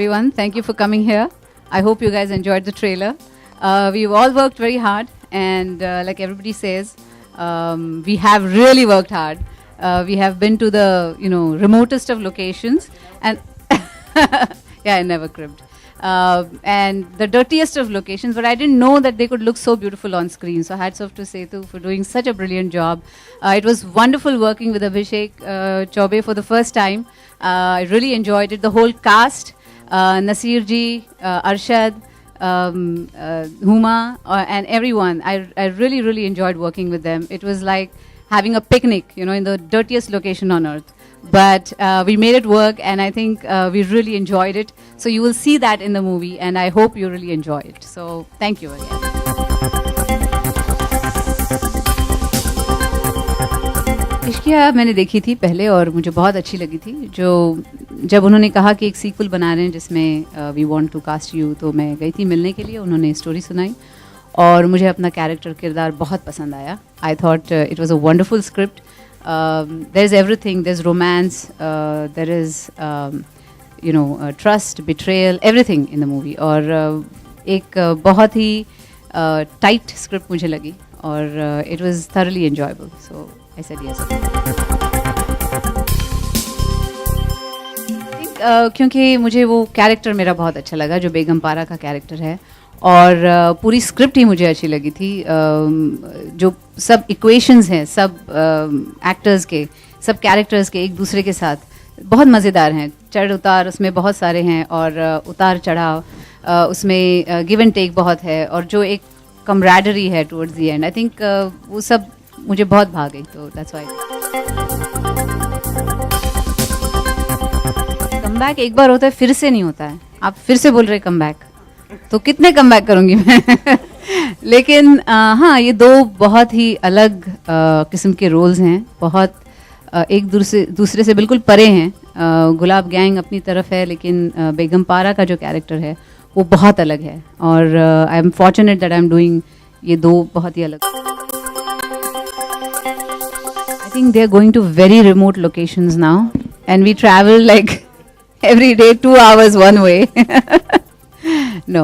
everyone. Thank you for coming here. I hope you guys enjoyed the trailer. We've all worked very hard, and like everybody says, we have really worked hard. We have been to the remotest of locations, and yeah, I never cribbed. And the dirtiest of locations, but I didn't know that they could look so beautiful on screen. So hats off to Setu for doing such a brilliant job. It was wonderful working with Abhishek Chaubey for the first time. I really enjoyed it. The whole cast, Nasir ji, Arshad, Huma, and everyone. I really, really enjoyed working with them. It was like having a picnic, in the dirtiest location on earth. But we made it work, and I think we really enjoyed it. So you will see that in the movie, and I hope you really enjoy it. So thank you again. Ishqiya मैंने देखी थी पहले और मुझे बहुत अच्छी लगी थी. जब उन्होंने कहा कि एक सीक्वल बना रहे हैं जिसमें we want to cast you, तो मैं गई थी मिलने के लिए. उन्होंने स्टोरी सुनाई और मुझे अपना कैरेक्टर किरदार बहुत पसंद आया. I thought it was a wonderful script. There is everything. There's romance. There is, trust, betrayal, everything in the movie. और एक बहुत ही tight script मुझे लगी और it was thoroughly enjoyable. So I said yes. क्योंकि मुझे वो कैरेक्टर मेरा बहुत अच्छा लगा, जो बेगम पारा का कैरेक्टर है, और पूरी स्क्रिप्ट ही मुझे अच्छी लगी थी. जो सब इक्वेशंस हैं सब एक्टर्स के, सब कैरेक्टर्स के एक दूसरे के साथ बहुत मज़ेदार हैं. चढ़ उतार उसमें बहुत सारे हैं, और उतार चढ़ाव उसमें गिव एंड टेक बहुत है, और जो एक कमराडरी है towards the end, I think वो सब मुझे बहुत भा गई. तो दैट्स व्हाई. कमबैक एक बार होता है, फिर से नहीं होता है. आप फिर से बोल रहे कमबैक, तो कितने कमबैक करूंगी मैं. लेकिन हाँ, ये दो बहुत ही अलग किस्म के रोल्स हैं, बहुत एक दूसरे से बिल्कुल परे हैं. गुलाब गैंग अपनी तरफ है, लेकिन बेगम पारा का जो कैरेक्टर है वो बहुत अलग है. और I am fortunate that I am doing ये दो बहुत ही अलग. I think they are going to very remote locations now, and we travel like every day 2 hours one way. No,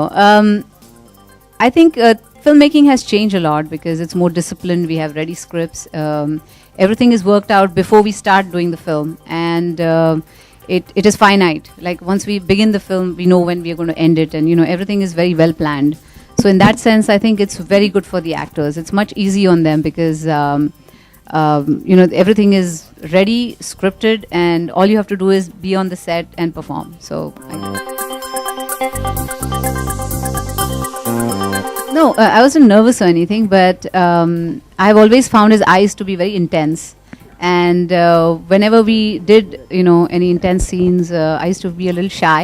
I think filmmaking has changed a lot because it's more disciplined. We have ready scripts. Everything is worked out before we start doing the film, and it is finite. Like once we begin the film, we know when we are going to end it, and everything is very well planned. So in that sense, I think it's very good for the actors. It's much easier on them because everything is ready, scripted, and all you have to do is be on the set and perform. So no, I wasn't nervous or anything, but I've always found his eyes to be very intense, and whenever we did any intense scenes, I used to be a little shy,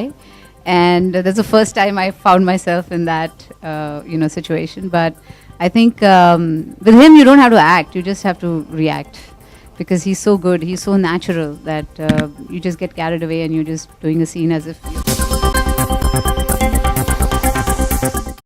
and that's the first time I found myself in that situation. But I think with him you don't have to act, you just have to react, because he's so good, he's so natural that you just get carried away and you're just doing a scene as if